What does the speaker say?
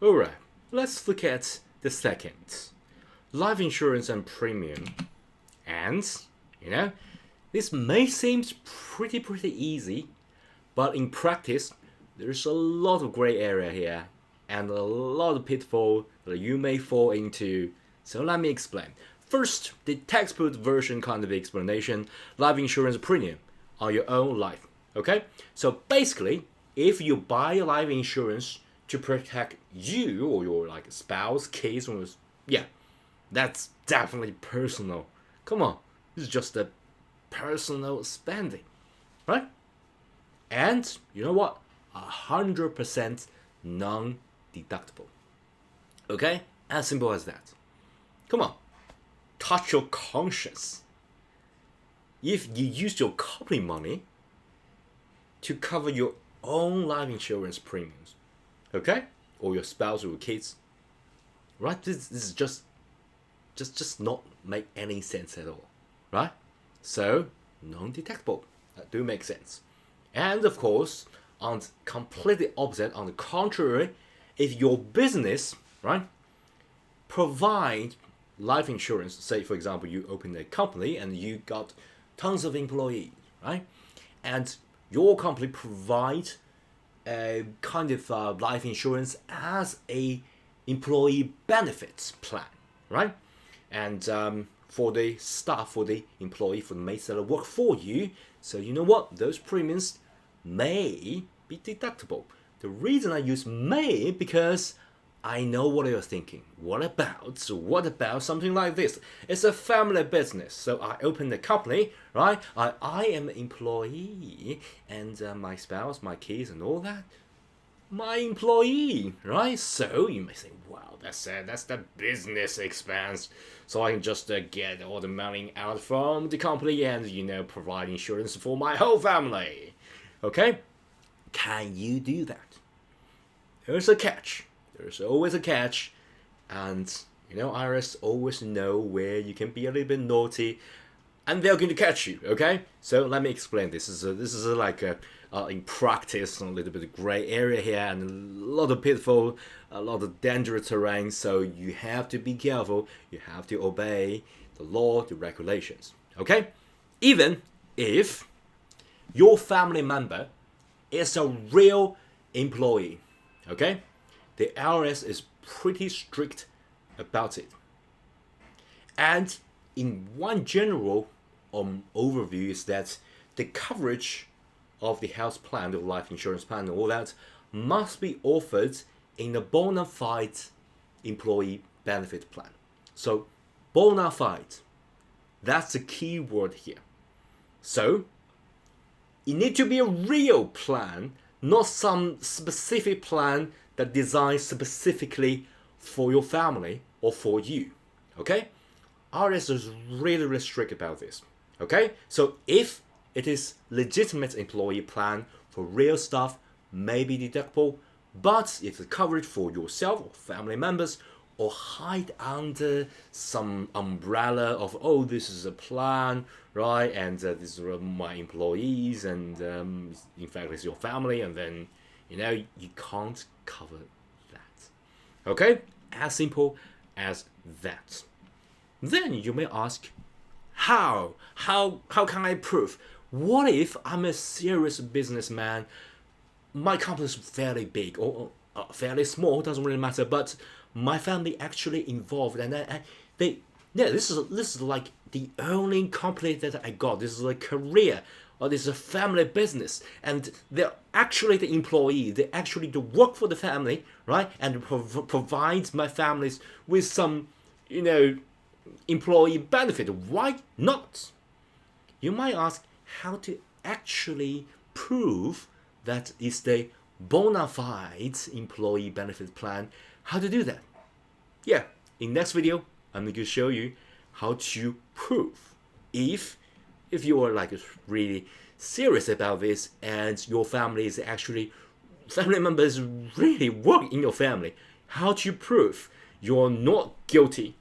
Alright, let's look at the second. Life insurance and premium. And, this may seem pretty easy, but in practice, there's a lot of gray area here and a lot of pitfall that you may fall into. So let me explain. First, the textbook version kind of explanation, life insurance premium on your own life. Okay? So basically, if you buy life insurance to protect you or your spouse, kids, or that's definitely personal. Come on, this is just a personal spending, right? And you know what? 100% non-deductible. Okay? As simple as that. Come on, touch your conscience. If you use your company money to cover your own life insurance premiums, okay, or your spouse or your kids, right? This is just not make any sense at all, right? So non-deductible, that do make sense. And of course, on completely opposite, on the contrary, if your business, right, provide life insurance, say for example you open a company and you got tons of employees, right, and your company provide a kind of life insurance as a employee benefits plan, right? And for the staff, for the employee, for the mates that work for you, so you know what? Those premiums may be deductible. The reason I use may because I know what you're thinking. What about something like this? It's a family business. So I open the company, right? I am an employee, and my spouse, my kids, and all that, my employee, right? So you may say, wow, that's the business expense. So I can just get all the money out from the company and, provide insurance for my whole family. Okay? Can you do that? There's a catch. There's always a catch, and IRS always know where you can be a little bit naughty, and they're going to catch you. Okay, so let me explain. This is in practice a little bit of gray area here, and a lot of pitfall, a lot of dangerous terrain. So you have to be careful. You have to obey the law, the regulations. Okay, even if your family member is a real employee. Okay. The IRS is pretty strict about it. And in one general overview is that the coverage of the health plan, the life insurance plan, and all that must be offered in a bona fide employee benefit plan. So, bona fide, that's the key word here. So, it needs to be a real plan, not some specific plan that designed specifically for your family or for you. Okay? IRS is really strict about this. Okay? So if it is legitimate employee plan for real stuff, may be deductible, but if the coverage for yourself or family members or hide under some umbrella of, oh, this is a plan, right? And these are my employees, and in fact, it's your family, and then you can't cover that. Okay? As simple as that. Then you may ask, how can I prove? What if I'm a serious businessman? My company is fairly big or fairly small, doesn't really matter, but my family actually involved, and this is like the only company that I got. This is a career, or this is a family business, and they're actually the employee. They actually do work for the family, right? And provides my families with some, employee benefit. Why not? You might ask how to actually prove that it's the bona fide employee benefit plan. How to do that? Yeah, in next video, I'm going to show you how to prove if you are really serious about this and your family members really work in your family, how to prove you're not guilty